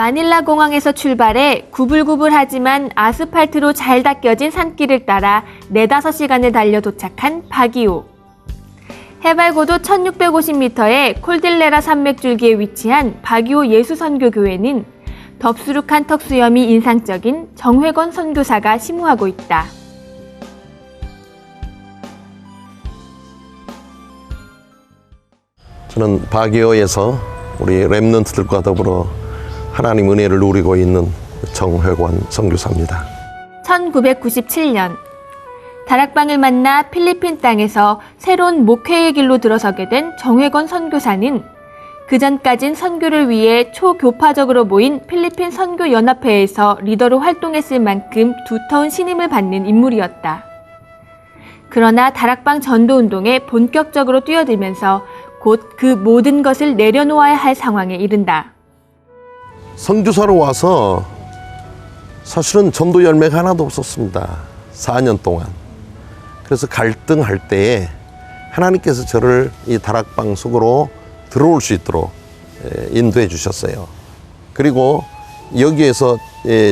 마닐라 공항에서 출발해 구불구불하지만 아스팔트로 잘 닦여진 산길을 따라 4~5시간을 달려 도착한 바기오. 해발 고도 1650m의 콜딜레라 산맥줄기에 위치한 바기오 예수선교교회는 덥수룩한 턱수염이 인상적인 정회건 선교사가 심우하고 있다. 저는 바기오에서 우리 렘넌트들과 더불어 하나님 은혜를 누리고 있는 정회관 선교사입니다. 1997년 다락방을 만나 필리핀 땅에서 새로운 목회의 길로 들어서게 된 정회건 선교사는 그전까진 선교를 위해 초교파적으로 모인 필리핀 선교연합회에서 리더로 활동했을 만큼 두터운 신임을 받는 인물이었다. 그러나 다락방 전도운동에 본격적으로 뛰어들면서 곧 그 모든 것을 내려놓아야 할 상황에 이른다. 선교사로 와서 사실은 전도 열매가 하나도 없었습니다. 4년 동안. 그래서 갈등할 때에 하나님께서 저를 이 다락방 속으로 들어올 수 있도록 인도해 주셨어요. 그리고 여기에서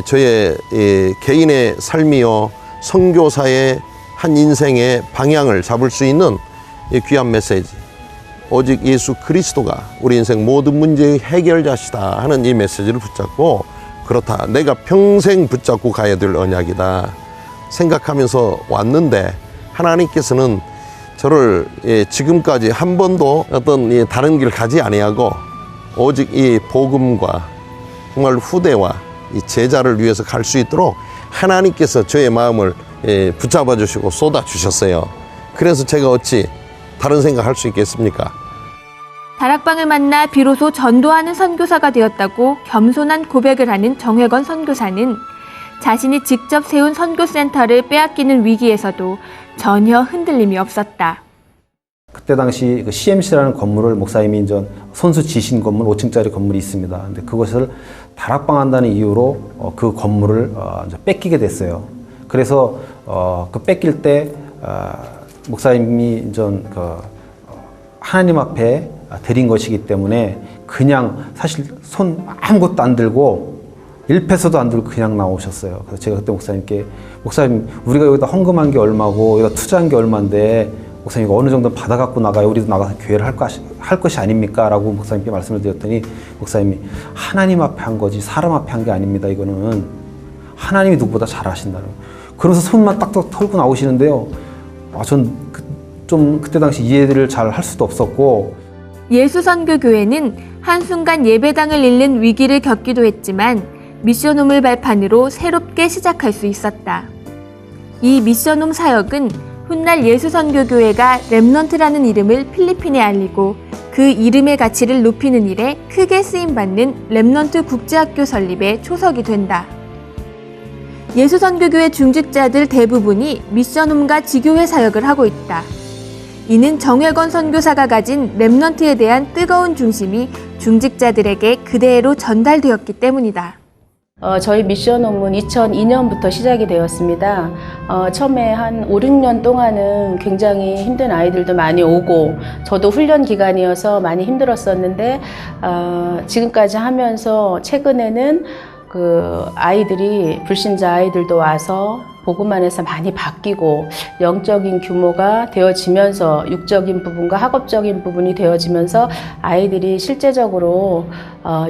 저의 개인의 삶이요 선교사의 한 인생의 방향을 잡을 수 있는 귀한 메시지, 오직 예수 그리스도가 우리 인생 모든 문제의 해결자시다 하는 이 메시지를 붙잡고, 그렇다, 내가 평생 붙잡고 가야 될 언약이다 생각하면서 왔는데, 하나님께서는 저를 지금까지 한 번도 어떤 다른 길 가지 아니하고 오직 이 복음과 정말 후대와 이 제자를 위해서 갈 수 있도록 하나님께서 저의 마음을 붙잡아 주시고 쏟아 주셨어요. 그래서 제가 어찌 다른 생각할 수 있겠습니까? 다락방을 만나 비로소 전도하는 선교사가 되었다고 겸손한 고백을 하는 정회건 선교사는 자신이 직접 세운 선교센터를 빼앗기는 위기에서도 전혀 흔들림이 없었다. 그때 당시 그 CMC라는 건물을 목사님이 이제 손수 지신 건물 5층짜리 건물이 있습니다. 근데 그것을 다락방 한다는 이유로 그 건물을 이제 뺏기게 됐어요. 그래서 그 뺏길 때 목사님이 이제 하나님 앞에 드린 것이기 때문에 그냥 사실 손 아무것도 안 들고 1페소도 안 들고 그냥 나오셨어요. 그래서 제가 그때 목사님께, 목사님 우리가 여기다 헌금한 게 얼마고 여기다 투자한 게 얼마인데 목사님 어느 정도 받아갖고 나가요. 우리도 나가서 교회를 할 것이 아닙니까? 라고 목사님께 말씀을 드렸더니 목사님이 하나님 앞에 한 거지 사람 앞에 한 게 아닙니다. 이거는 하나님이 누구보다 잘 하신다는. 그러면서 손만 딱딱 털고 나오시는데요. 전 좀 그때 당시 이해를 잘 할 수도 없었고. 예수선교교회는 한순간 예배당을 잃는 위기를 겪기도 했지만 미션홈을 발판으로 새롭게 시작할 수 있었다. 이 미션홈 사역은 훗날 예수선교교회가 렘넌트라는 이름을 필리핀에 알리고 그 이름의 가치를 높이는 일에 크게 쓰임받는 렘넌트 국제학교 설립의 초석이 된다. 예수선교교회 중직자들 대부분이 미션홈과 지교회 사역을 하고 있다. 이는 정회건 선교사가 가진 렘넌트에 대한 뜨거운 중심이 중직자들에게 그대로 전달되었기 때문이다. 저희 미션홈은 2002년부터 시작이 되었습니다. 처음에 한 5, 6년 동안은 굉장히 힘든 아이들도 많이 오고 저도 훈련 기간이어서 많이 힘들었었는데 지금까지 하면서 최근에는 그 아이들이 불신자 아이들도 와서 복음 안에서 많이 바뀌고 영적인 규모가 되어지면서 육적인 부분과 학업적인 부분이 되어지면서 아이들이 실제적으로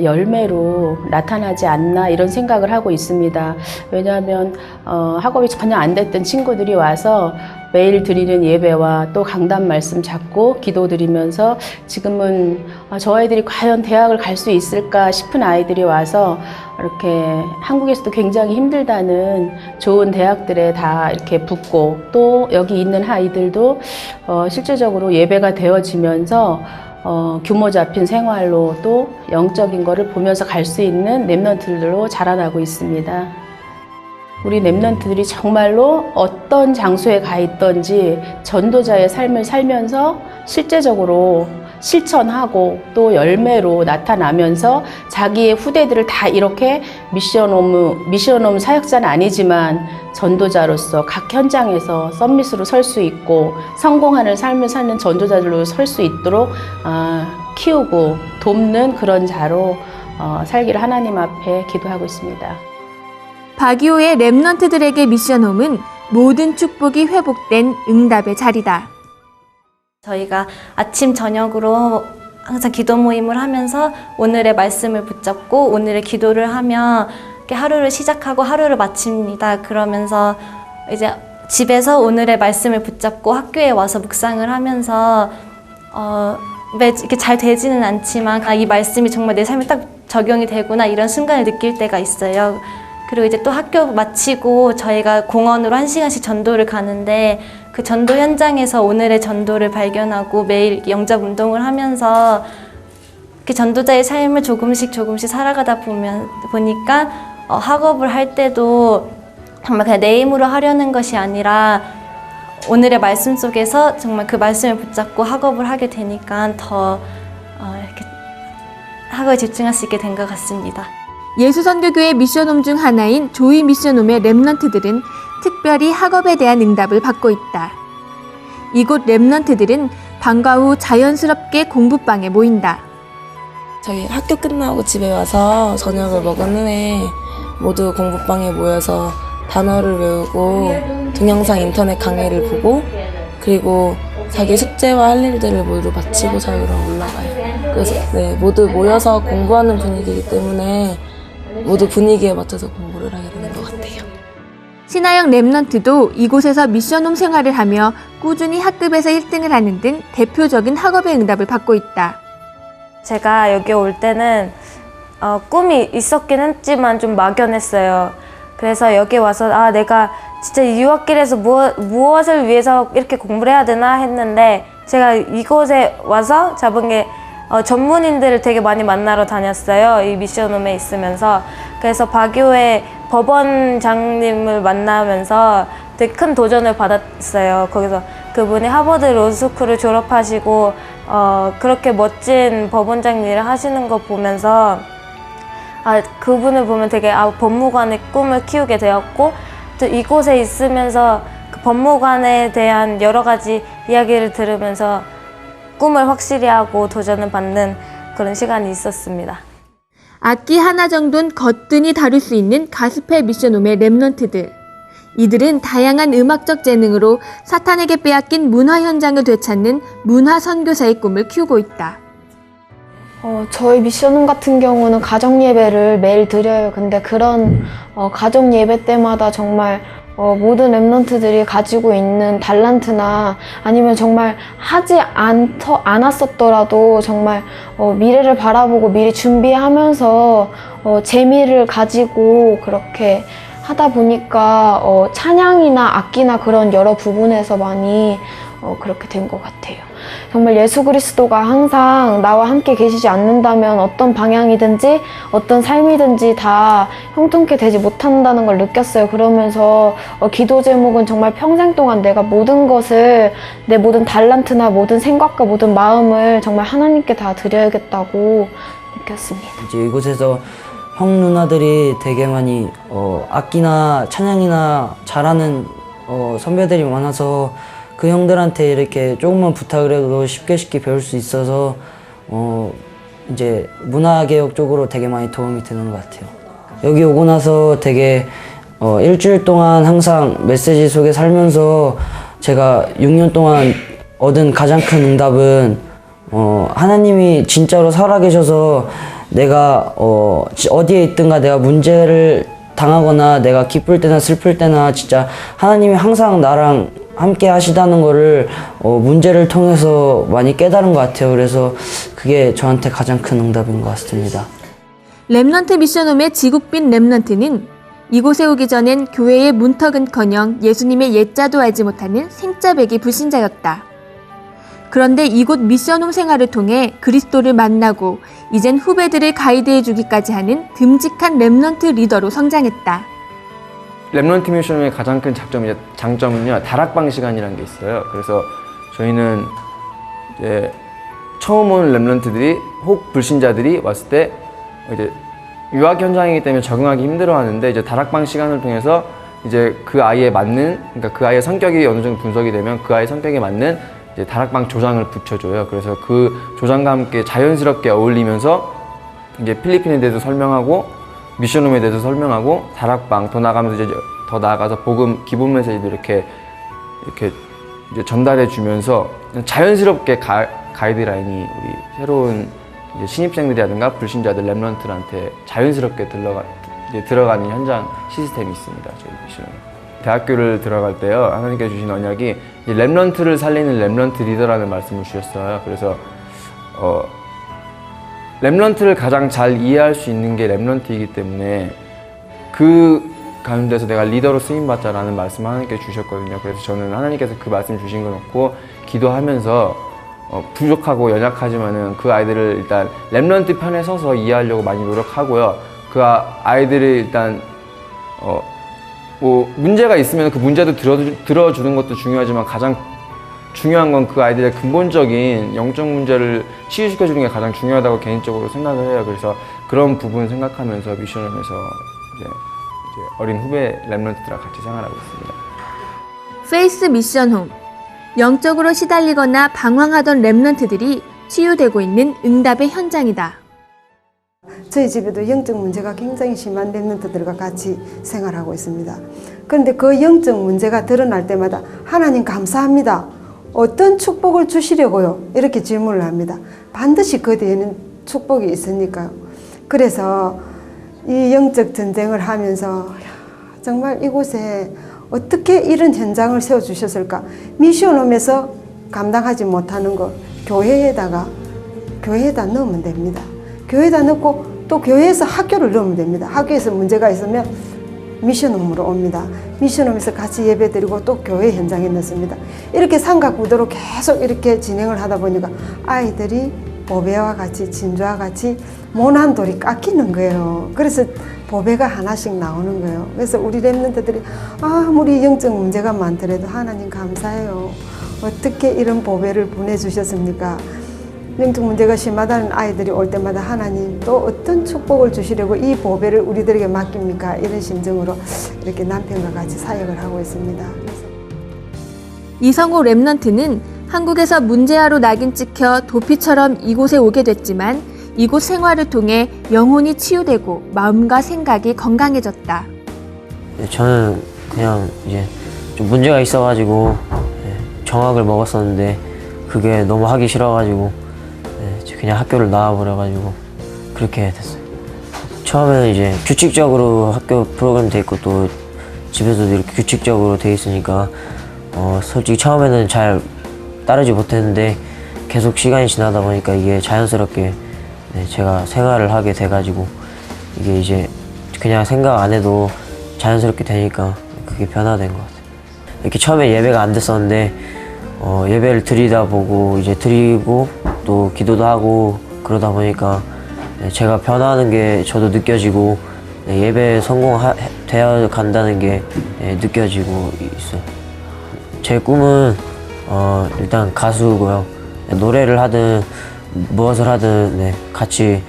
열매로 나타나지 않나 이런 생각을 하고 있습니다. 왜냐하면 학업이 전혀 안 됐던 친구들이 와서 매일 드리는 예배와 또 강단 말씀 잡고 기도 드리면서 지금은 저 아이들이 과연 대학을 갈 수 있을까 싶은 아이들이 와서 이렇게 한국에서도 굉장히 힘들다는 좋은 대학들에 다 이렇게 붙고 또 여기 있는 아이들도 실제적으로 예배가 되어지면서 규모 잡힌 생활로 또 영적인 거를 보면서 갈 수 있는 렘넌트들로 자라나고 있습니다. 우리 렘넌트들이 정말로 어떤 장소에 가 있던지 전도자의 삶을 살면서 실제적으로 실천하고 또 열매로 나타나면서 자기의 후대들을 다 이렇게 미션홈 사역자는 아니지만 전도자로서 각 현장에서 썸밋으로 설 수 있고 성공하는 삶을 사는 전도자들로 설 수 있도록 키우고 돕는 그런 자로 살기를 하나님 앞에 기도하고 있습니다. 박이호의 렘넌트들에게 미션홈은 모든 축복이 회복된 응답의 자리다. 저희가 아침 저녁으로 항상 기도 모임을 하면서 오늘의 말씀을 붙잡고 오늘의 기도를 하며 이렇게 하루를 시작하고 하루를 마칩니다. 그러면서 이제 집에서 오늘의 말씀을 붙잡고 학교에 와서 묵상을 하면서 매 이렇게 잘 되지는 않지만 이 말씀이 정말 내 삶에 딱 적용이 되구나 이런 순간을 느낄 때가 있어요. 그리고 이제 또 학교 마치고 저희가 공원으로 1시간씩 전도를 가는데 그 전도 현장에서 오늘의 전도를 발견하고 매일 영접 운동을 하면서 그 전도자의 삶을 조금씩 살아가다 보니까 학업을 할 때도 정말 그냥 내 힘으로 하려는 것이 아니라 오늘의 말씀 속에서 정말 그 말씀을 붙잡고 학업을 하게 되니까 더 이렇게 학업에 집중할 수 있게 된 것 같습니다. 예수선교교회 미션홈 중 하나인 조이 미션홈의 렘넌트들은 특별히 학업에 대한 응답을 받고 있다. 이곳 렘넌트들은 방과 후 자연스럽게 공부방에 모인다. 저희 학교 끝나고 집에 와서 저녁을 먹은 후에 모두 공부방에 모여서 단어를 외우고 동영상 인터넷 강의를 보고 그리고 자기 숙제와 할 일들을 모두 마치고 자유로 올라가요. 그래서 모두 모여서 공부하는 분위기이기 때문에 모두 분위기에 맞춰서 공부를 하게 되는 것 같아요. 신하영 렘넌트도 이곳에서 미션홈 생활을 하며 꾸준히 학급에서 1등을 하는 등 대표적인 학업의 응답을 받고 있다. 제가 여기 올 때는 꿈이 있었긴 했지만 좀 막연했어요. 그래서 여기 와서 내가 진짜 유학길에서 무엇을 위해서 이렇게 공부를 해야 되나 했는데 제가 이곳에 와서 잡은 게 전문인들을 되게 많이 만나러 다녔어요. 이 미션홈에 있으면서. 그래서 박이호의 법원장님을 만나면서 되게 큰 도전을 받았어요. 거기서 그분이 하버드 로스쿨을 졸업하시고 그렇게 멋진 법원장 일을 하시는 거 보면서 그분을 보면 되게 법무관의 꿈을 키우게 되었고 또 이곳에 있으면서 그 법무관에 대한 여러 가지 이야기를 들으면서 꿈을 확실히 하고 도전을 받는 그런 시간이 있었습니다. 악기 하나 정도는 거뜬히 다룰 수 있는 가스펠 미션홈의 렘넌트들. 이들은 다양한 음악적 재능으로 사탄에게 빼앗긴 문화 현장을 되찾는 문화 선교사의 꿈을 키우고 있다. 저희 미션홈 같은 경우는 가정 예배를 매일 드려요. 근데 그런 가정 예배 때마다 정말 모든 렘넌트들이 가지고 있는 달란트나 아니면 정말 하지 않았었더라도 정말 미래를 바라보고 미리 준비하면서 재미를 가지고 그렇게 하다 보니까 찬양이나 악기나 그런 여러 부분에서 많이 그렇게 된 것 같아요. 정말 예수 그리스도가 항상 나와 함께 계시지 않는다면 어떤 방향이든지 어떤 삶이든지 다 형통케 되지 못한다는 걸 느꼈어요. 그러면서 기도 제목은 정말 평생 동안 내가 모든 것을 내 모든 달란트나 모든 생각과 모든 마음을 정말 하나님께 다 드려야겠다고 느꼈습니다. 이제 이곳에서 형 누나들이 되게 많이 악기나 찬양이나 잘하는 선배들이 많아서 그 형들한테 이렇게 조금만 부탁을 해도 쉽게 배울 수 있어서 이제 문화개혁 쪽으로 되게 많이 도움이 되는 것 같아요. 여기 오고 나서 되게 일주일 동안 항상 메시지 속에 살면서 제가 6년 동안 얻은 가장 큰 응답은 하나님이 진짜로 살아계셔서 내가 어디에 있든가 내가 문제를 당하거나 내가 기쁠 때나 슬플 때나 진짜 하나님이 항상 나랑 함께 하시다는 거를 문제를 통해서 많이 깨달은 것 같아요. 그래서 그게 저한테 가장 큰 응답인 것 같습니다. 렘넌트 미션홈의 지국빈 렘넌트는 이곳에 오기 전엔 교회의 문턱은커녕 예수님의 예자도 알지 못하는 생짜배기 불신자였다. 그런데 이곳 미션홈 생활을 통해 그리스도를 만나고 이젠 후배들을 가이드해주기까지 하는 듬직한 렘넌트 리더로 성장했다. 렘넌트 미션홈의 가장 큰 장점은요, 다락방 시간이라는 게 있어요. 그래서 저희는 이제 처음 온 렘넌트들이 혹 불신자들이 왔을 때 이제 유학 현장이기 때문에 적응하기 힘들어하는데 이제 다락방 시간을 통해서 이제 그 아이에 맞는, 그러니까 그 아이의 성격이 어느 정도 분석이 되면 그 아이의 성격에 맞는 이제 다락방 조장을 붙여줘요. 그래서 그 조장과 함께 자연스럽게 어울리면서 이제 필리핀에 대해서 설명하고 미션홈에 대해서 설명하고 다락방 더 나가면서 이제 더 나아가서 복음 기본 메시지도 이렇게 이제 전달해 주면서 자연스럽게 가이드라인이 우리 새로운 이제 신입생들이라든가 불신자들 렘넌트한테 자연스럽게 들어가는 현장 시스템이 있습니다. 저희 미션홈. 대학교를 들어갈 때요, 하나님께서 주신 언약이 이제 렘넌트를 살리는 렘넌트 리더라는 말씀을 주셨어요. 그래서 렘넌트를 가장 잘 이해할 수 있는 게 렘넌트이기 때문에 그 가운데서 내가 리더로 쓰임받자라는 말씀을 하나님께서 주셨거든요. 그래서 저는 하나님께서 그 말씀 주신 거 놓고 기도하면서 부족하고 연약하지만은 그 아이들을 일단 렘넌트 편에 서서 이해하려고 많이 노력하고요. 그 아이들이 일단 뭐 문제가 있으면 그 문제도 들어주는 것도 중요하지만 가장 중요한 건 그 아이들의 근본적인 영적 문제를 치유시켜주는 게 가장 중요하다고 개인적으로 생각을 해요. 그래서 그런 부분 생각하면서 미션홈에서 이제 어린 후배 렘넌트들과 같이 생활하고 있습니다. 페이스 미션홈. 영적으로 시달리거나 방황하던 렘넌트들이 치유되고 있는 응답의 현장이다. 저희 집에도 영적 문제가 굉장히 심한 렘넌트들과 같이 생활하고 있습니다. 그런데 그 영적 문제가 드러날 때마다 하나님 감사합니다. 어떤 축복을 주시려고요? 이렇게 질문을 합니다. 반드시 그 뒤에는 축복이 있으니까요. 그래서 이 영적 전쟁을 하면서 정말 이곳에 어떻게 이런 현장을 세워주셨을까? 미션홈에서 감당하지 못하는 거 교회에다 넣으면 됩니다. 교회에다 넣고 또 교회에서 학교를 넣으면 됩니다. 학교에서 문제가 있으면 미션홈으로 옵니다. 미션홈에서 같이 예배드리고 또 교회 현장에 넣습니다. 이렇게 삼각구도로 계속 이렇게 진행을 하다 보니까 아이들이 보배와 같이 진주와 같이 모난 돌이 깎이는 거예요. 그래서 보배가 하나씩 나오는 거예요. 그래서 우리 렘넌트들이 아무리 영적 문제가 많더라도 하나님 감사해요. 어떻게 이런 보배를 보내주셨습니까? 영적 문제가 심하다는 아이들이 올 때마다 하나님 또 어떤 축복을 주시려고 이 보배를 우리들에게 맡깁니까? 이런 심정으로 이렇게 남편과 같이 사역을 하고 있습니다. 이성호 렘넌트는 한국에서 문제아로 낙인 찍혀 도피처럼 이곳에 오게 됐지만 이곳 생활을 통해 영혼이 치유되고 마음과 생각이 건강해졌다. 저는 그냥 이제 좀 문제가 있어가지고 정학을 먹었었는데 그게 너무 하기 싫어가지고 그냥 학교를 나와버려가지고 그렇게 됐어요. 처음에는 이제 규칙적으로 학교 프로그램 돼 있고 또 집에서도 이렇게 규칙적으로 돼 있으니까 솔직히 처음에는 잘 따르지 못했는데 계속 시간이 지나다 보니까 이게 자연스럽게 제가 생활을 하게 돼가지고 이게 이제 그냥 생각 안 해도 자연스럽게 되니까 그게 변화된 것 같아요. 이렇게 처음에 예배가 안 됐었는데 예배를 드리다 보고 이제 드리고 또 기도도 하고 그러다 보니까 제가 변화하는 게 저도 느껴지고 예배에 성공되어 간다는 게 느껴지고 있어요. 제 꿈은 일단 가수고요. 노래를 하든 무엇을 하든 같이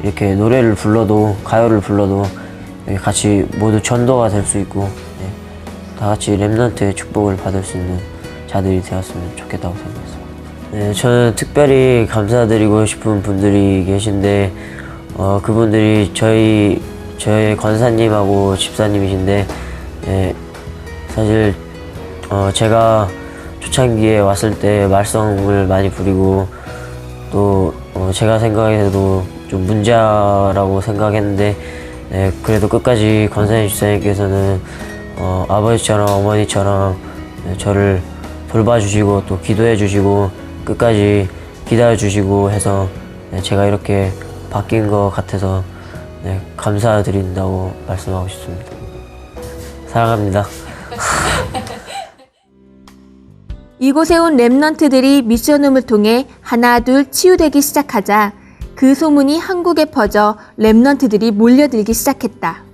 이렇게 노래를 불러도 가요를 불러도 같이 모두 전도가 될 수 있고 다 같이 렘넌트의 축복을 받을 수 있는 자들이 되었으면 좋겠다고 생각했습니다. 저는 특별히 감사드리고 싶은 분들이 계신데 그분들이 저희 권사님하고 집사님이신데 사실 제가 초창기에 왔을 때 말썽을 많이 부리고 또 제가 생각해도 좀 문제라고 생각했는데 그래도 끝까지 권사님 집사님께서는 아버지처럼 어머니처럼 저를 돌봐주시고 또 기도해주시고 끝까지 기다려주시고 해서 제가 이렇게 바뀐 것 같아서 감사드린다고 말씀하고 싶습니다. 사랑합니다. 이곳에 온 렘넌트들이 미션홈을 통해 하나 둘 치유되기 시작하자 그 소문이 한국에 퍼져 렘넌트들이 몰려들기 시작했다.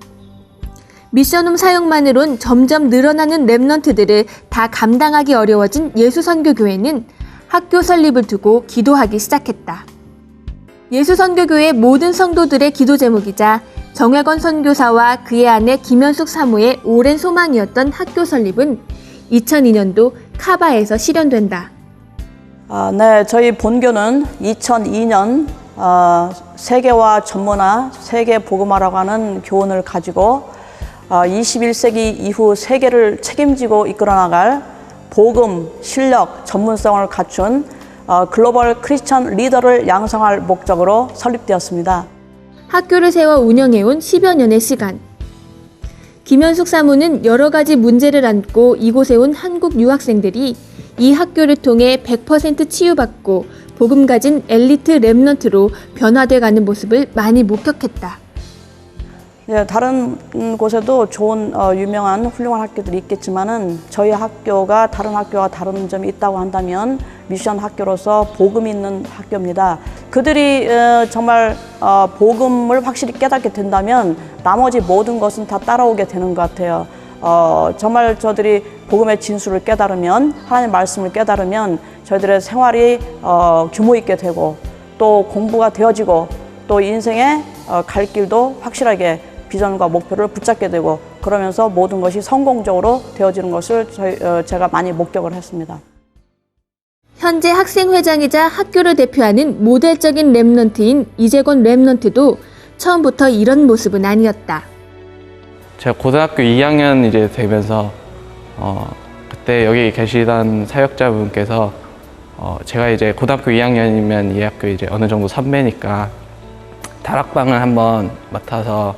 미션홈 사역만으론 점점 늘어나는 렘넌트들을 다 감당하기 어려워진 예수선교교회는 학교 설립을 두고 기도하기 시작했다. 예수선교교회 모든 성도들의 기도 제목이자 정회건 선교사와 그의 아내 김현숙 사모의 오랜 소망이었던 학교 설립은 2002년도 카바에서 실현된다. 네, 저희 본교는 2002년 세계화 전문화, 세계 복음화라고 하는 교훈을 가지고 21세기 이후 세계를 책임지고 이끌어 나갈 복음, 실력, 전문성을 갖춘 글로벌 크리스천 리더를 양성할 목적으로 설립되었습니다. 학교를 세워 운영해온 10여 년의 시간. 김현숙 사모는 여러 가지 문제를 안고 이곳에 온 한국 유학생들이 이 학교를 통해 100% 치유받고 복음 가진 엘리트 렘넌트로 변화돼가는 모습을 많이 목격했다. 예, 다른 곳에도 좋은 유명한 훌륭한 학교들이 있겠지만은 저희 학교가 다른 학교와 다른 점이 있다고 한다면 미션 학교로서 복음이 있는 학교입니다. 그들이 정말 복음을 확실히 깨닫게 된다면 나머지 모든 것은 다 따라오게 되는 것 같아요. 정말 저들이 복음의 진수를 깨달으면, 하나님의 말씀을 깨달으면 저희들의 생활이 규모 있게 되고 또 공부가 되어지고 또 인생의 갈 길도 확실하게 비전과 목표를 붙잡게 되고 그러면서 모든 것이 성공적으로 되어지는 것을 제가 많이 목격을 했습니다. 현재 학생회장이자 학교를 대표하는 모델적인 렘넌트인 이재권 렘넌트도 처음부터 이런 모습은 아니었다. 제가 고등학교 2학년 이제 되면서 그때 여기 계시던 사역자분께서 제가 이제 고등학교 2학년이면 이 학교 이제 어느 정도 선배니까 다락방을 한번 맡아서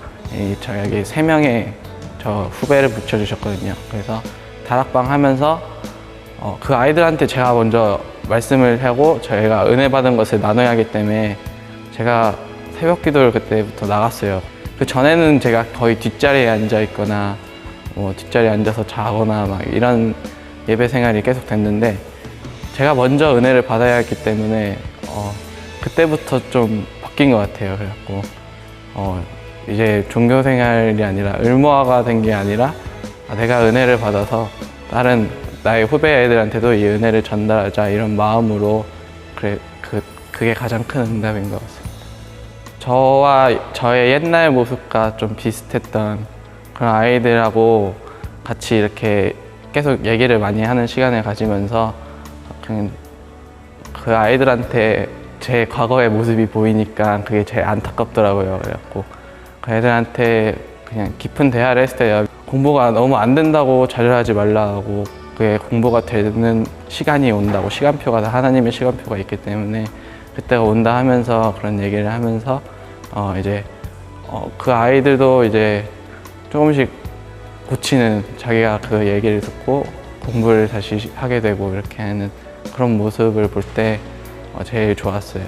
저에게 3명의 저 후배를 붙여주셨거든요. 그래서 다락방 하면서 그 아이들한테 제가 먼저 말씀을 하고 저희가 은혜 받은 것을 나눠야 하기 때문에 제가 새벽 기도를 그때부터 나갔어요. 그 전에는 제가 거의 뒷자리에 앉아 있거나 뒷자리에 앉아서 자거나 막 이런 예배 생활이 계속 됐는데 제가 먼저 은혜를 받아야 했기 때문에 그때부터 좀 바뀐 것 같아요. 그래갖고 이제 종교 생활이 아니라 의무화가 된 게 아니라 내가 은혜를 받아서 다른 나의 후배 애들한테도 이 은혜를 전달하자 이런 마음으로 그게 가장 큰 응답인 것 같습니다. 저와 저의 옛날 모습과 좀 비슷했던 그런 아이들하고 같이 이렇게 계속 얘기를 많이 하는 시간을 가지면서 그 아이들한테 제 과거의 모습이 보이니까 그게 제일 안타깝더라고요. 그래갖고 그 애들한테 그냥 깊은 대화를 했어요. 공부가 너무 안 된다고 좌절하지 말라고, 그게 공부가 되는 시간이 온다고, 시간표가 다 하나님의 시간표가 있기 때문에 그때가 온다 하면서 그런 얘기를 하면서 이제 그 아이들도 이제 조금씩 고치는, 자기가 그 얘기를 듣고 공부를 다시 하게 되고 이렇게 하는 그런 모습을 볼 때 제일 좋았어요.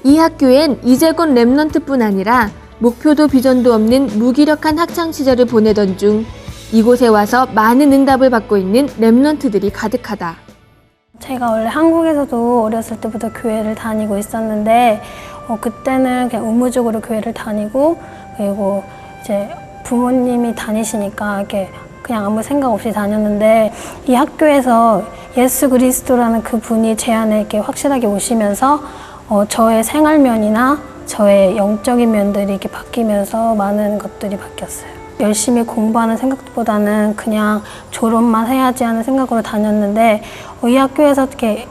이 학교엔 이재권 렘넌트뿐 아니라 목표도 비전도 없는 무기력한 학창 시절을 보내던 중 이곳에 와서 많은 응답을 받고 있는 렘넌트들이 가득하다. 제가 원래 한국에서도 어렸을 때부터 교회를 다니고 있었는데 그때는 그냥 의무적으로 교회를 다니고, 그리고 이제 부모님이 다니시니까 이렇게 그냥 아무 생각 없이 다녔는데 이 학교에서 예수 그리스도라는 그 분이 제 안에 이렇게 확실하게 오시면서 저의 생활면이나 저의 영적인 면들이 이렇게 바뀌면서 많은 것들이 바뀌었어요. 열심히 공부하는 생각보다는 그냥 졸업만 해야지 하는 생각으로 다녔는데 이 학교에서 이렇게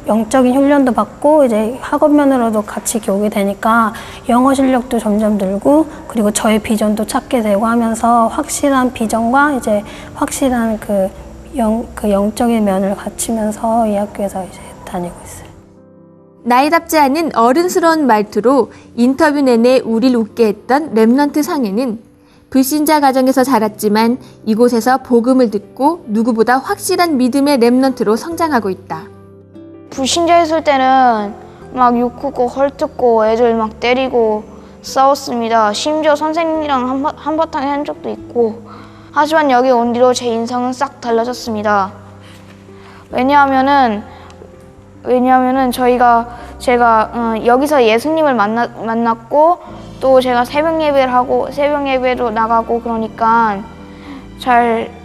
영적인 훈련도 받고 이제 학업면으로도 같이 이렇게 오게 되니까 영어 실력도 점점 늘고, 그리고 저의 비전도 찾게 되고 하면서 확실한 비전과 이제 확실한 그 영적인 면을 갖추면서 이 학교에서 이제 다니고 있어요. 나이답지 않은 어른스러운 말투로 인터뷰 내내 우릴 웃게 했던 렘넌트 상혜는 불신자 가정에서 자랐지만 이곳에서 복음을 듣고 누구보다 확실한 믿음의 렘넌트로 성장하고 있다. 불신자였을 때는 막 욕하고 헐뜯고 애들 막 때리고 싸웠습니다. 심지어 선생님이랑 한바탕 한 적도 있고. 하지만 여기 온 뒤로 제 인상은 싹 달라졌습니다. 왜냐하면은 제가 여기서 예수님을 만났고 또 제가 새벽 예배를 하고 새벽 예배로 나가고 그러니까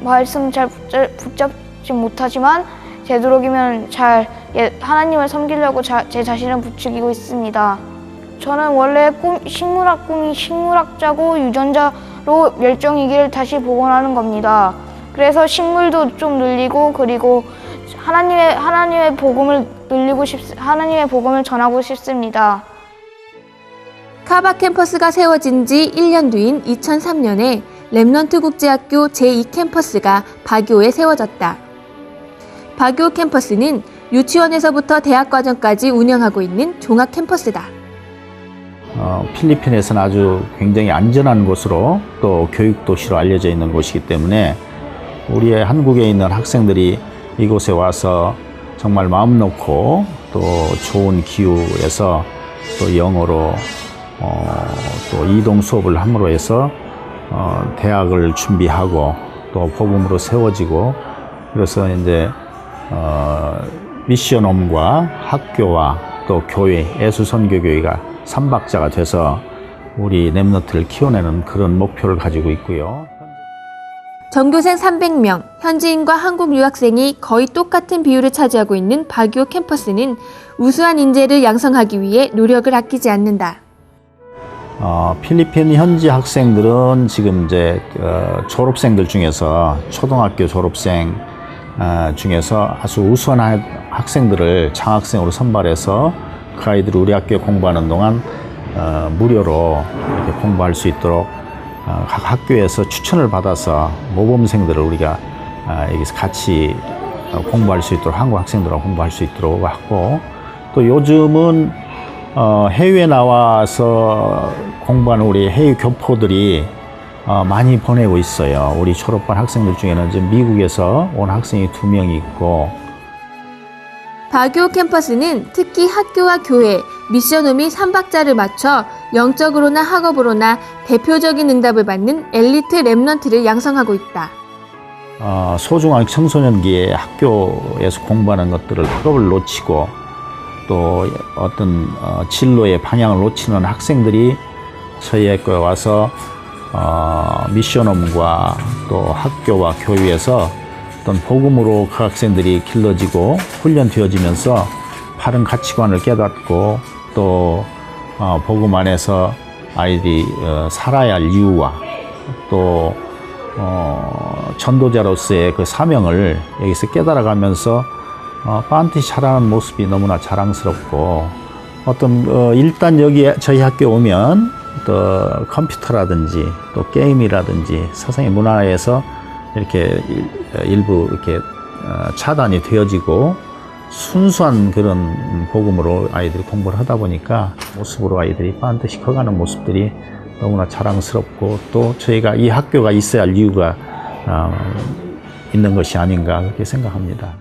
말씀 잘 붙잡지 못하지만 되도록이면 하나님을 섬기려고 제 자신을 부추기고 있습니다. 저는 원래 꿈이 식물학자고 유전자로 멸종위기를 다시 복원하는 겁니다. 그래서 식물도 좀 늘리고, 그리고 하나님의 복음을 하나님의 복음을 전하고 싶습니다. 카바 캠퍼스가 세워진 지 1년 뒤인 2003년에 렘넌트 국제학교 제2캠퍼스가 바교에 세워졌다. 바교 캠퍼스는 유치원에서부터 대학 과정까지 운영하고 있는 종합 캠퍼스다. 필리핀에서는 아주 굉장히 안전한 곳으로 또 교육 도시로 알려져 있는 곳이기 때문에 우리의 한국에 있는 학생들이 이곳에 와서 정말 마음 놓고 또 좋은 기후에서 또 영어로 또 이동 수업을 함으로 해서 대학을 준비하고 또 복음으로 세워지고 그래서 이제 미션홈과 학교와 또 교회, 예수선교교회가 삼박자가 돼서 우리 렘넌트를 키워내는 그런 목표를 가지고 있고요. 전교생 300명, 현지인과 한국 유학생이 거의 똑같은 비율을 차지하고 있는 바교 캠퍼스는 우수한 인재를 양성하기 위해 노력을 아끼지 않는다. 필리핀 현지 학생들은 지금 이제 졸업생들 중에서 초등학교 졸업생 중에서 아주 우수한 학생들을 장학생으로 선발해서 그 아이들이 우리 학교에 공부하는 동안 무료로 이렇게 공부할 수 있도록 각 학교에서 추천을 받아서 모범생들을 우리가 여기서 같이 공부할 수 있도록 한국 학생들하고 공부할 수 있도록 하고 또 요즘은 해외에 나와서 공부하는 우리 해외 교포들이 많이 보내고 있어요. 우리 졸업반 학생들 중에는 지금 미국에서 온 학생이 2명이 있고 바교 캠퍼스는 특히 학교와 교회, 미션홈이 삼박자를 맞춰 영적으로나 학업으로나 대표적인 응답을 받는 엘리트 렘넌트를 양성하고 있다. 소중한 청소년기에 학교에서 공부하는 것들을 학업을 놓치고 또 어떤 진로의 방향을 놓치는 학생들이 저희 학교에 와서 미션홈과 또 학교와 교회에서 어떤 복음으로 그 학생들이 길러지고 훈련되어지면서 바른 가치관을 깨닫고 또 복음 안에서 아이들이 살아야 할 이유와 또 전도자로서의 그 사명을 여기서 깨달아가면서 반드시 자라는 모습이 너무나 자랑스럽고 어떤 일단 여기 저희 학교에 오면 또 컴퓨터라든지 또 게임이라든지 세상의 문화에서 이렇게 일부 이렇게 차단이 되어지고 순수한 그런 복음으로 아이들이 공부를 하다 보니까 모습으로 아이들이 반드시 커가는 모습들이 너무나 자랑스럽고 또 저희가 이 학교가 있어야 할 이유가 있는 것이 아닌가 그렇게 생각합니다.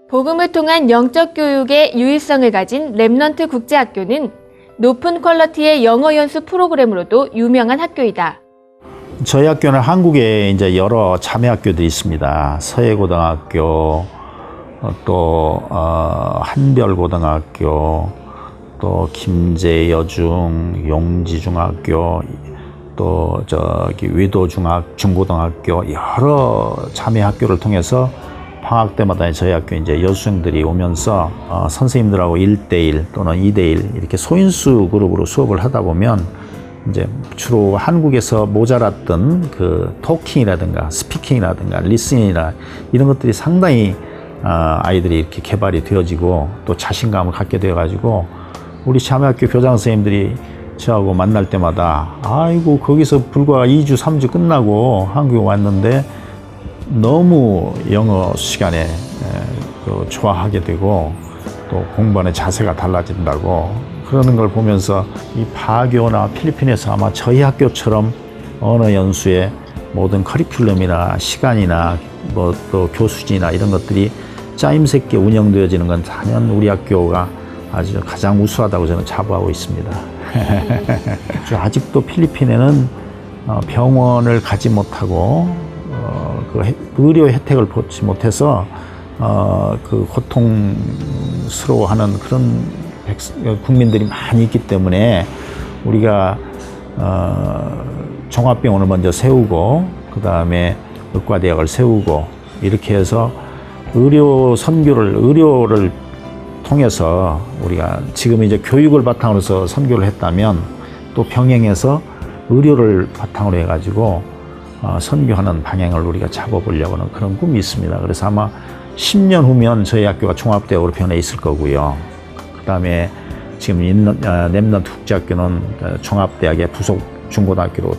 복음을 통한 영적 교육의 유일성을 가진 렘넌트 국제학교는 높은 퀄리티의 영어 연수 프로그램으로도 유명한 학교이다. 저희 학교는 한국에 이제 여러 자매 학교들이 있습니다. 서해고등학교, 또 한별고등학교, 또 김제여중, 용지중학교, 또 저기 위도중고등학교 여러 자매 학교를 통해서 방학 때마다 저희 학교에 이제 여수생들이 오면서 선생님들하고 1대1 또는 2대1 이렇게 소인수 그룹으로 수업을 하다 보면 이제 주로 한국에서 모자랐던 그 토킹이라든가 스피킹이라든가 리스닝이나 이런 것들이 상당히 아이들이 이렇게 개발이 되어지고 또 자신감을 갖게 되어가지고 우리 자매학교 교장 선생님들이 저하고 만날 때마다 아이고 거기서 불과 2주 3주 끝나고 한국에 왔는데 너무 영어 시간에 좋아하게 되고 또 공부하는 자세가 달라진다고 그러는 걸 보면서 이 바교나 필리핀에서 아마 저희 학교처럼 언어 연수의 모든 커리큘럼이나 시간이나 뭐 또 교수진이나 이런 것들이 짜임새 있게 운영되어지는 건 단연 우리 학교가 아주 가장 우수하다고 저는 자부하고 있습니다. 아직도 필리핀에는 병원을 가지 못하고 그 의료 혜택을 받지 못해서 그 고통스러워하는 그런 국민들이 많이 있기 때문에 우리가 종합병원을 먼저 세우고 그 다음에 의과대학을 세우고 이렇게 해서 의료를 통해서 우리가 지금 이제 교육을 바탕으로 해서 선교를 했다면 또 병행해서 의료를 바탕으로 해가지고 선교하는 방향을 우리가 잡아보려고 하는 그런 꿈이 있습니다. 그래서 아마 10년 후면 저희 학교가 종합대학으로 변해 있을 거고요. 그 다음에 지금 있는 렘넌트 국제학교는 종합대학의 부속 중고등학교로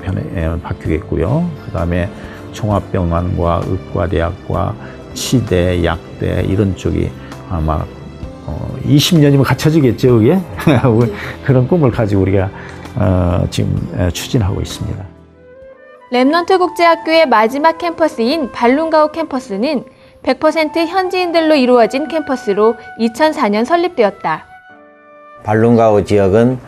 바뀌겠고요. 그다음에 종합병원과 의과대학과 치대, 약대 이런 쪽이 아마 20년이면 갖춰지겠죠, 그게? 그런 꿈을 가지고 우리가 지금 추진하고 있습니다. 렘넌트 국제학교의 마지막 캠퍼스인 발룬가오 캠퍼스는 100% 현지인들로 이루어진 캠퍼스로 2004년 설립되었다. 발룬가오 지역은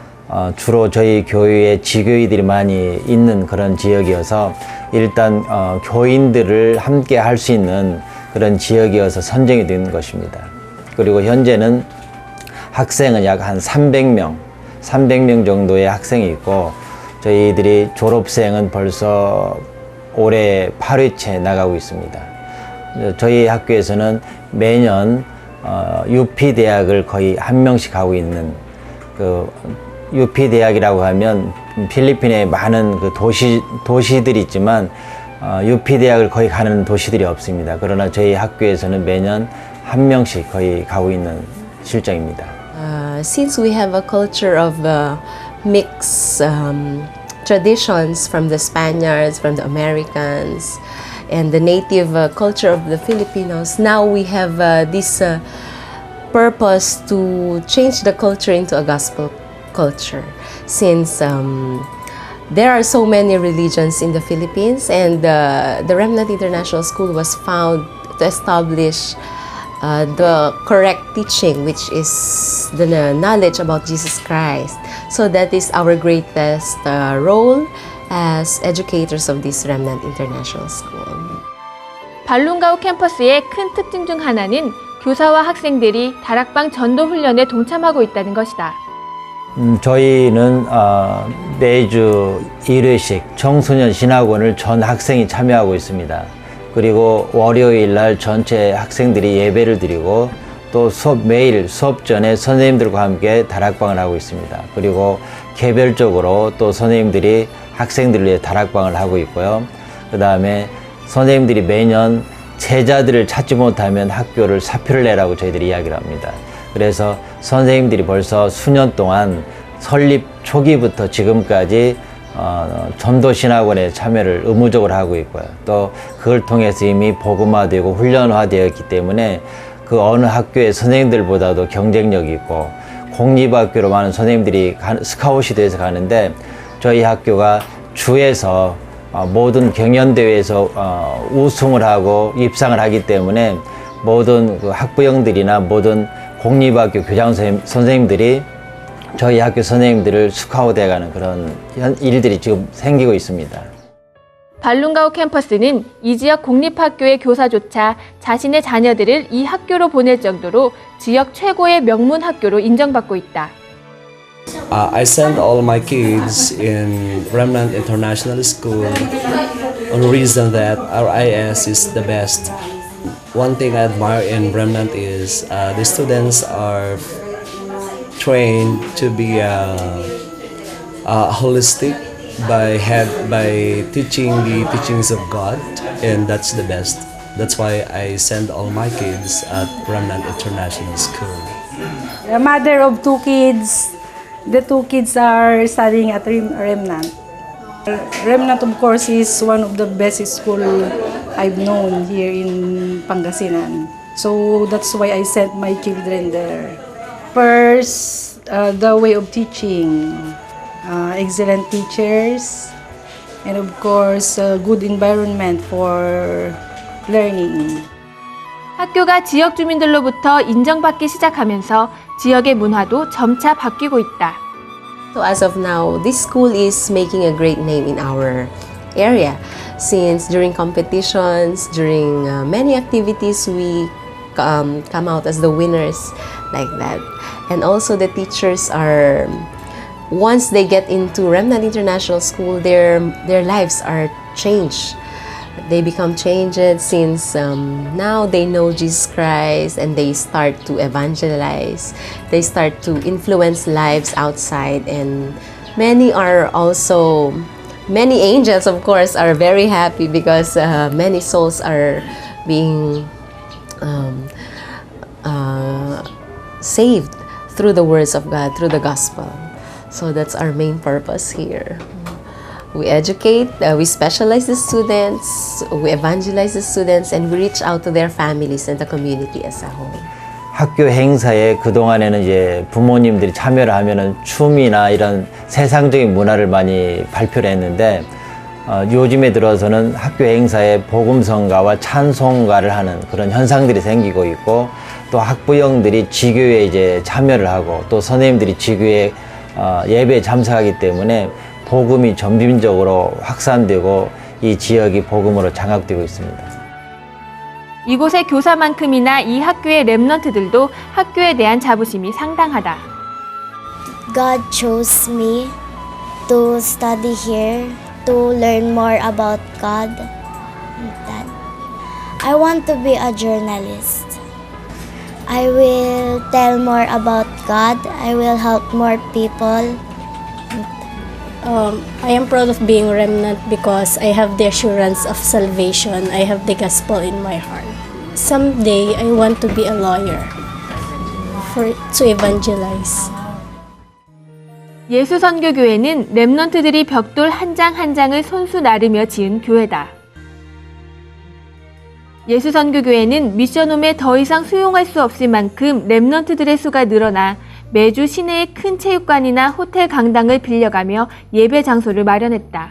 주로 저희 교회에 지교이들이 많이 있는 그런 지역이어서 일단 교인들을 함께 할 수 있는 그런 지역이어서 선정이 된 것입니다. 그리고 현재는 학생은 약 한 300명 정도의 학생이 있고 저희들이 졸업생은 벌써 올해 8회째 나가고 있습니다. 저희 학교에서는 매년 UP 대학을 거의 한 명씩 하고 있는 그 UP 대학이라고 하면 필리핀에 많은 그 도시들이 있지만 UP 대학을 거의 가는 도시들이 없습니다. 그러나 저희 학교에서는 매년 한 명씩 거의 가고 있는 실정입니다. Since we have a culture of mixed traditions from the Spaniards, from the Americans, and the native culture of the Filipinos, now we have this purpose to change the culture into a gospel culture. Since there are so many religions in the Philippines, and the Remnant International School was found to establish the correct teaching, which is the knowledge about Jesus Christ. So that is our greatest role as educators of this Remnant International School. 발룬가오 캠퍼스의 큰 특징 중 하나는 교사와 학생들이 다락방 전도 훈련에 동참하고 있다는 것이다. 저희는 매주 1회씩 청소년 신학원을 전 학생이 참여하고 있습니다. 그리고 월요일 날 전체 학생들이 예배를 드리고 또 매일 수업 전에 선생님들과 함께 다락방을 하고 있습니다. 그리고 개별적으로 또 선생님들이 학생들을 위해 다락방을 하고 있고요. 그 다음에 선생님들이 매년 제자들을 찾지 못하면 학교를 사표를 내라고 저희들이 이야기를 합니다. 그래서 선생님들이 벌써 수년 동안 설립 초기부터 지금까지 전도신학원에 참여를 의무적으로 하고 있고요. 또 그걸 통해서 이미 복음화되고 훈련화되었기 때문에 그 어느 학교의 선생님들보다도 경쟁력이 있고 공립학교로 많은 선생님들이 스카웃이 돼서 가는데 저희 학교가 주에서 모든 경연대회에서 우승을 하고 입상을 하기 때문에 모든 그 학부형들이나 모든 공립학교 교장 선생님들이 저희 학교 선생님들을 스카웃해가는 그런 일들이 지금 생기고 있습니다. 발룬가오 캠퍼스는 이 지역 공립학교의 교사조차 자신의 자녀들을 이 학교로 보낼 정도로 지역 최고의 명문 학교로 인정받고 있다. I send all my kids in Remnant International School on the reason that RIS is the best. One thing I admire in Remnant is the students are trained to be holistic by teaching the teachings of God, and that's the best. That's why I send all my kids at Remnant International School. The mother of two kids. The two kids are studying at Remnant. Remnant, of course, is one of the best school I've known here in Pangasinan. So that's why I sent my children there. First, the way of teaching, excellent teachers, and of course, a good environment for learning. 학교가 지역 주민들로부터 인정받기 시작하면서 지역의 문화도 점차 바뀌고 있다. So as of now, this school is making a great name in our area. Since during competitions, during many activities, we come out as the winners like that. And also the teachers are, once they get into Remnant International School, their lives are changed. They become changed since now they know Jesus Christ and they start to evangelize. They start to influence lives outside, and many angels, of course, are very happy because many souls are being saved through the words of God, through the gospel. So that's our main purpose here. We educate, we specialize the students, we evangelize the students, and we reach out to their families and the community as a whole. 학교 행사에 그동안에는 이제 부모님들이 참여를 하면은 춤이나 이런 세상적인 문화를 많이 발표를 했는데 요즘에 들어서는 학교 행사에 복음성가와 찬송가를 하는 그런 현상들이 생기고 있고 또 학부형들이 지교에 이제 참여를 하고 또 선생님들이 지교에 예배에 참석하기 때문에 복음이 점진적으로 확산되고 이 지역이 복음으로 장악되고 있습니다. 이곳의 교사만큼이나 이 학교의 렘넌트들도 학교에 대한 자부심이 상당하다. God chose me to study here, to learn more about God. That I want to be a journalist. I will tell more about God. I will help more people. I am proud of being remnant because I have the assurance of salvation. I have the gospel in my heart. Someday I want to be a lawyer to evangelize. 예수선교교회는 렘넌트들이 벽돌 한 장 한 장을 손수 나르며 지은 교회다. 예수선교교회는 미션홈에 더 이상 수용할 수 없을 만큼 렘넌트들의 수가 늘어나 매주 시내의 큰 체육관이나 호텔 강당을 빌려가며 예배 장소를 마련했다.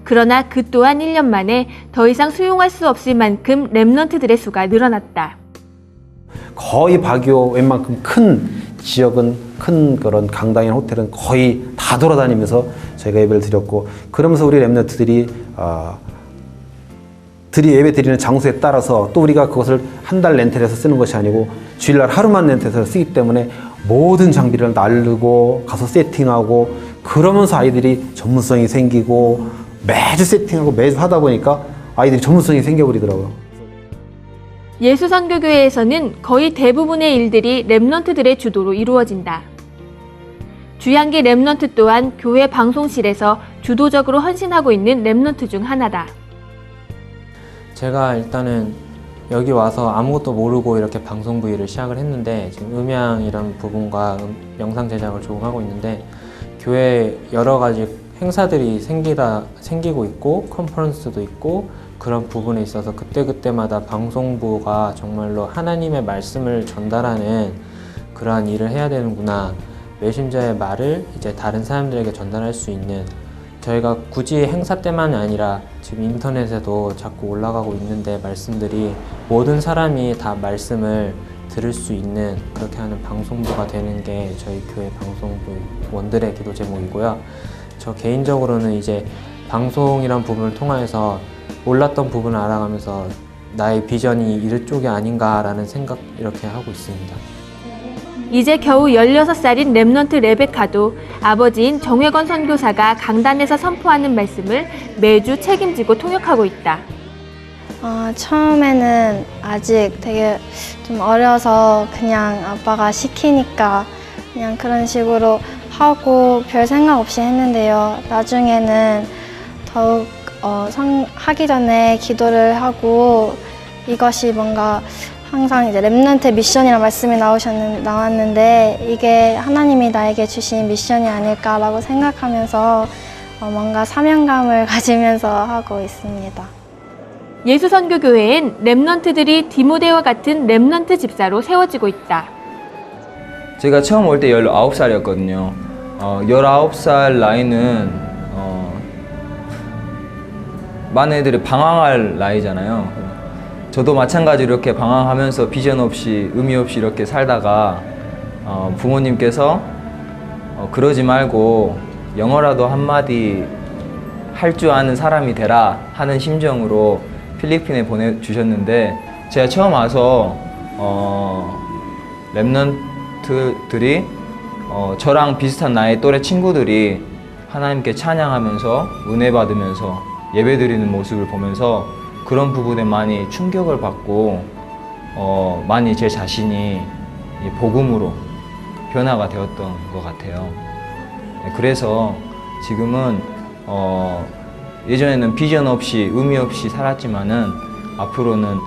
그러나 그 또한 1년 만에 더 이상 수용할 수 없을 만큼 렘넌트들의 수가 늘어났다. 거의 바교 웬만큼 큰 지역은 큰 그런 강당이나 호텔은 거의 다 돌아다니면서 저희가 예배를 드렸고 그러면서 우리 렘넌트들이 예배 드리는 장소에 따라서 또 우리가 그것을 한 달 렌트해서 쓰는 것이 아니고 주일날 하루만 렌트해서 쓰기 때문에 모든 장비를 나르고 가서 세팅하고 그러면서 아이들이 전문성이 생기고 매주 세팅하고 매주 하다 보니까 아이들이 전문성이 생겨버리더라고요. 예수선교교회에서는 거의 대부분의 일들이 렘넌트들의 주도로 이루어진다. 주양기 렘넌트 또한 교회 방송실에서 주도적으로 헌신하고 있는 렘넌트 중 하나다. 제가 일단은 여기 와서 아무것도 모르고 이렇게 방송부 일을 시작을 했는데 지금 음향 이런 부분과 영상 제작을 전공하고 있는데 교회에 여러 가지 행사들이 생기고 있고 컨퍼런스도 있고 그런 부분에 있어서 그때그때마다 방송부가 정말로 하나님의 말씀을 전달하는 그러한 일을 해야 되는구나. 메신저의 말을 이제 다른 사람들에게 전달할 수 있는 저희가 굳이 행사 때만이 아니라 지금 인터넷에도 자꾸 올라가고 있는데 말씀들이 모든 사람이 다 말씀을 들을 수 있는 그렇게 하는 방송부가 되는 게 저희 교회 방송부원들의 기도 제목이고요. 저 개인적으로는 이제 방송이란 부분을 통해서 몰랐던 부분을 알아가면서 나의 비전이 이쪽이 아닌가라는 생각 이렇게 하고 있습니다. 이제 겨우 16살인 렘넌트 레베카도 아버지인 정회건 선교사가 강단에서 선포하는 말씀을 매주 책임지고 통역하고 있다. 처음에는 아직 되게 좀 어려서 그냥 아빠가 시키니까 그냥 그런 식으로 하고 별 생각 없이 했는데요. 나중에는 더욱 하기 전에 기도를 하고 이것이 뭔가 항상 이제 렘넌트의 미션이라는 말씀이 나왔는데 이게 하나님이 나에게 주신 미션이 아닐까라고 생각하면서 뭔가 사명감을 가지면서 하고 있습니다. 예수선교교회엔 렘넌트들이 디모데와 같은 렘넌트 집사로 세워지고 있다. 제가 처음 올 때 19살이었거든요. 19살 나이는 많은 애들이 방황할 나이잖아요. 저도 마찬가지로 이렇게 방황하면서 비전 없이 의미 없이 이렇게 살다가 부모님께서 그러지 말고 영어라도 한마디 할 줄 아는 사람이 되라 하는 심정으로 필리핀에 보내주셨는데 제가 처음 와서 렘넌트들이 저랑 비슷한 나이 또래 친구들이 하나님께 찬양하면서 은혜 받으면서 예배드리는 모습을 보면서 그런 부분에 많이 충격을 받고 많이 제 자신이 복음으로 변화가 되었던 것 같아요. 그래서 지금은 예전에는 비전 없이 의미 없이 살았지만은 앞으로는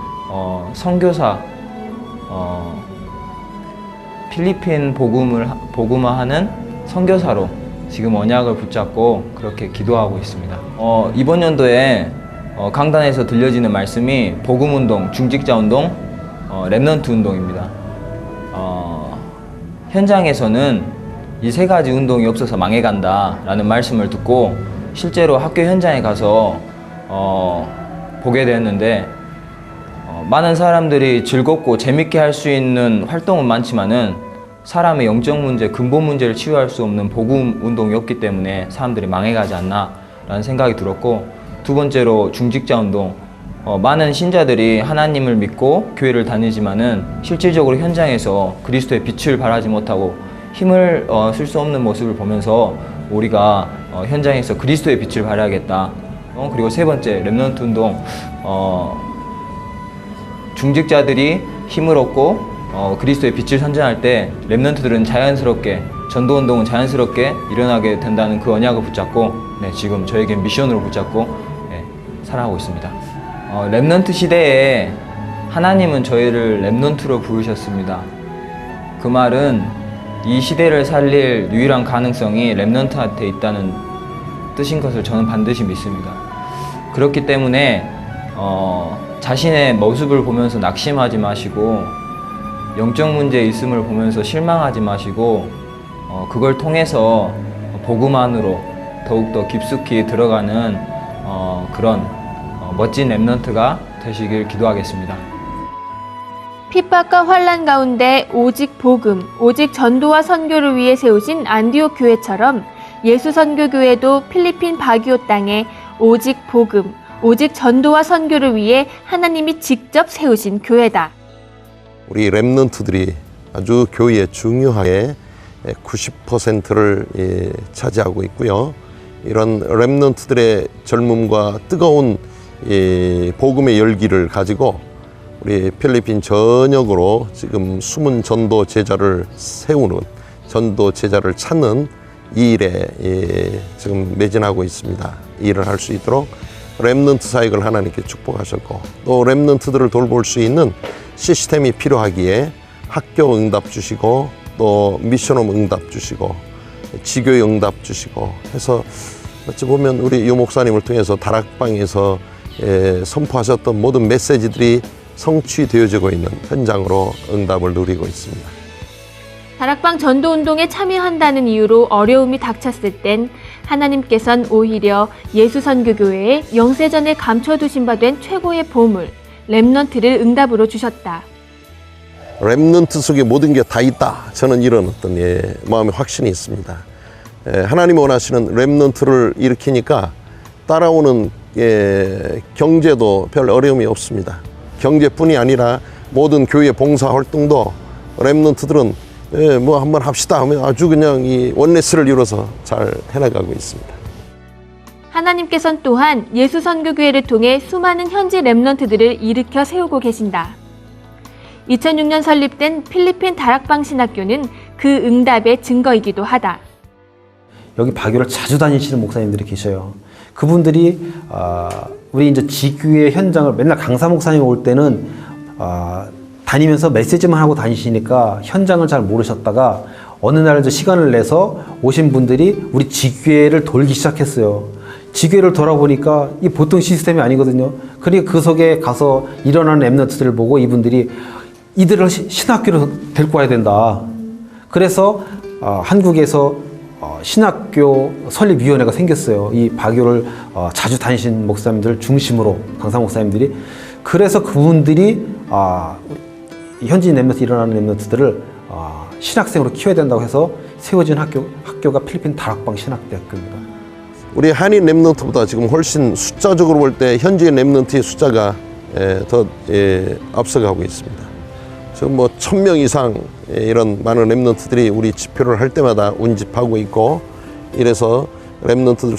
선교사 필리핀 복음화하는 선교사로 지금 언약을 붙잡고 그렇게 기도하고 있습니다. 이번 연도에 강단에서 들려지는 말씀이 복음운동, 중직자운동, 렘넌트 운동입니다. 현장에서는 이 세 가지 운동이 없어서 망해간다 라는 말씀을 듣고 실제로 학교 현장에 가서 보게 되었는데 많은 사람들이 즐겁고 재밌게 할 수 있는 활동은 많지만은 사람의 영적 문제, 근본 문제를 치유할 수 없는 복음 운동이 없기 때문에 사람들이 망해가지 않나 라는 생각이 들었고, 두 번째로 중직자 운동, 많은 신자들이 하나님을 믿고 교회를 다니지만은 실질적으로 현장에서 그리스도의 빛을 발하지 못하고 힘을 쓸 수 없는 모습을 보면서 우리가 현장에서 그리스도의 빛을 발해야겠다. 그리고 세 번째 렘넌트 운동, 중직자들이 힘을 얻고 그리스도의 빛을 선전할 때 렘넌트들은 자연스럽게, 전도운동은 자연스럽게 일어나게 된다는 그 언약을 붙잡고 지금 저에겐 미션으로 붙잡고 살아가고 있습니다. 렘넌트 시대에 하나님은 저희를 렘넌트로 부르셨습니다. 그 말은 이 시대를 살릴 유일한 가능성이 렘넌트한테 있다는 뜻인 것을 저는 반드시 믿습니다. 그렇기 때문에 자신의 모습을 보면서 낙심하지 마시고, 영적 문제에 있음을 보면서 실망하지 마시고, 그걸 통해서 복음 안으로 더욱더 깊숙이 들어가는 그런 멋진 렘넌트가 되시길 기도하겠습니다. 핍박과 환란 가운데 오직 복음, 오직 전도와 선교를 위해 세우신 안디옥 교회처럼 예수 선교교회도 필리핀 바기오 땅에 오직 복음, 오직 전도와 선교를 위해 하나님이 직접 세우신 교회다. 우리 렘넌트들이 아주 교회에 중요하게 90%를 차지하고 있고요. 이런 렘넌트들의 젊음과 뜨거운 복음의 열기를 가지고 우리 필리핀 전역으로 지금 숨은 전도 제자를 세우는, 전도 제자를 찾는 이 일에 지금 매진하고 있습니다. 이 일을 할 수 있도록 렘넌트 사역을 하나님께 축복하셨고, 또 렘넌트들을 돌볼 수 있는 시스템이 필요하기에 학교 응답 주시고, 또 미션홈 응답 주시고, 지교회 응답 주시고 해서 어찌 보면 우리 유 목사님을 통해서 다락방에서 선포하셨던 모든 메시지들이 성취되어지고 있는 현장으로 응답을 누리고 있습니다. 다락방 전도운동에 참여한다는 이유로 어려움이 닥쳤을 땐 하나님께선 오히려 예수선교교회에 영세전에 감춰두신 바 된 최고의 보물, 렘넌트를 응답으로 주셨다. 렘넌트 속에 모든 게 다 있다. 저는 이런 어떤 마음의 확신이 있습니다. 하나님이 원하시는 렘넌트를 일으키니까 따라오는 경제도 별 어려움이 없습니다. 경제뿐이 아니라 모든 교회 봉사 활동도 렘넌트들은 뭐 한번 합시다 하면 아주 그냥 이 원네스를 이뤄서 잘 해나가고 있습니다. 하나님께서는 또한 예수 선교교회를 통해 수많은 현지 렘넌트들을 일으켜 세우고 계신다. 2006년 설립된 필리핀 다락방 신학교는 그 응답의 증거이기도 하다. 여기 바교를 자주 다니시는 목사님들이 계셔요. 그분들이 우리 이제 지교회 현장을 맨날 강사 목사님 올 때는 다니면서 메시지만 하고 다니시니까 현장을 잘 모르셨다가 어느 날 이제 시간을 내서 오신 분들이 우리 지교회를 돌기 시작했어요. 지교회를 돌아보니까 이 보통 시스템이 아니거든요. 그러니까 그 속에 가서 일어나는 렘넌트들을 보고 이분들이 이들을 신학교로 데리고 와야 된다. 그래서 한국에서 신학교 설립위원회가 생겼어요. 이 바교를 자주 다니신 목사님들 중심으로, 강사 목사님들이. 그래서 그분들이 현지 렘넌트, 일어나는 렘넌트들을 신학생으로 키워야 된다고 해서 세워진 학교가 필리핀 다락방 신학대학교입니다. 우리 한인 렘넌트보다 지금 훨씬 숫자적으로 볼 때 현지 렘넌트의 숫자가 더 앞서가고 있습니다. 지금 뭐 1000명 이상 이런 많은 렘넌트들이 우리 집회를 할 때마다 운집하고 있고, 이래서 렘넌트들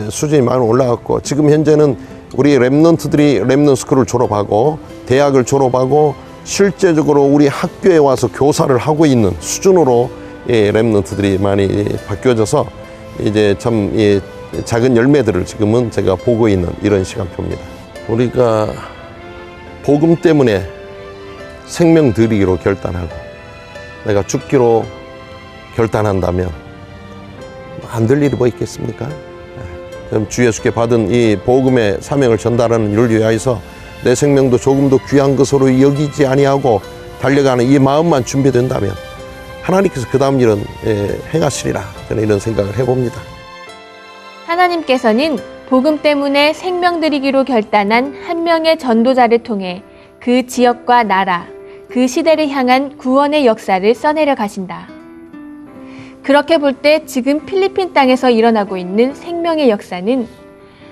수준이 많이 올라갔고, 지금 현재는 우리 렘넌트들이 렘넌트스쿨을 졸업하고 대학을 졸업하고 실제적으로 우리 학교에 와서 교사를 하고 있는 수준으로 렘넌트들이 많이 바뀌어져서 이제 참 작은 열매들을 지금은 제가 보고 있는 이런 시간표입니다. 우리가 복음 때문에 생명 드리기로 결단하고 내가 죽기로 결단한다면 안 될 일이 뭐 있겠습니까? 그럼 주 예수께 받은 이 복음의 사명을 전달하는 일을 위하여서 내 생명도 조금도 귀한 것으로 여기지 아니하고 달려가는 이 마음만 준비된다면 하나님께서 그 다음 일은 행하시리라, 저는 이런 생각을 해봅니다. 하나님께서는 복음 때문에 생명 드리기로 결단한 한 명의 전도자를 통해 그 지역과 나라, 그 시대를 향한 구원의 역사를 써내려 가신다. 그렇게 볼 때 지금 필리핀 땅에서 일어나고 있는 생명의 역사는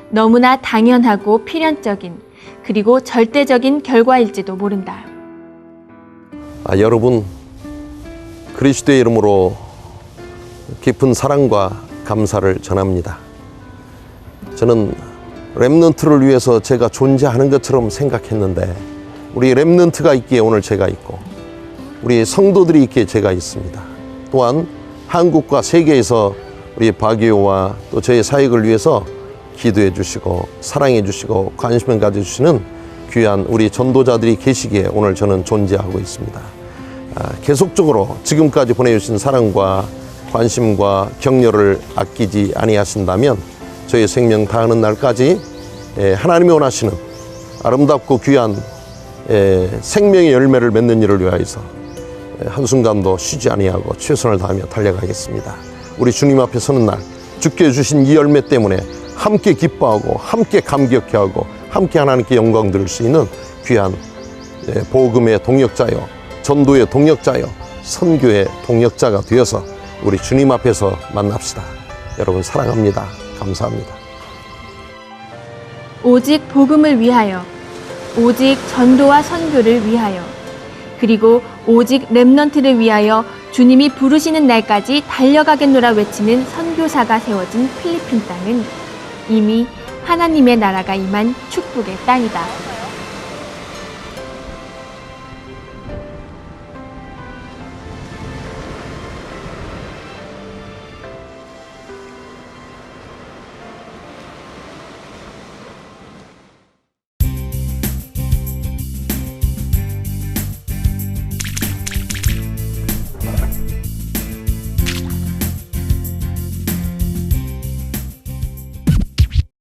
너무나 당연하고 필연적인 그리고 절대적인 결과일지도 모른다. 여러분, 그리스도의 이름으로 깊은 사랑과 감사를 전합니다. 저는 렘넌트를 위해서 제가 존재하는 것처럼 생각했는데 우리 렘넌트가 있기에 오늘 제가 있고 우리 성도들이 있기에 제가 있습니다. 또한 한국과 세계에서 우리 박예호와 또 저의 사역을 위해서 기도해 주시고 사랑해 주시고 관심을 가져주시는 귀한 우리 전도자들이 계시기에 오늘 저는 존재하고 있습니다. 계속적으로 지금까지 보내주신 사랑과 관심과 격려를 아끼지 아니하신다면 저의 생명 다하는 날까지 하나님이 원하시는 아름답고 귀한 생명의 열매를 맺는 일을 위하여서 한순간도 쉬지 아니하고 최선을 다하며 달려가겠습니다. 우리 주님 앞에 서는 날 주께 주신 이 열매 때문에 함께 기뻐하고 함께 감격해하고 함께 하나님께 영광 드릴 수 있는 귀한 복음의 동역자요, 전도의 동역자요, 선교의 동역자가 되어서 우리 주님 앞에서 만납시다. 여러분 사랑합니다. 감사합니다. 오직 복음을 위하여, 오직 전도와 선교를 위하여, 그리고 오직 렘넌트를 위하여 주님이 부르시는 날까지 달려가겠노라 외치는 선교사가 세워진 필리핀 땅은 이미 하나님의 나라가 임한 축복의 땅이다.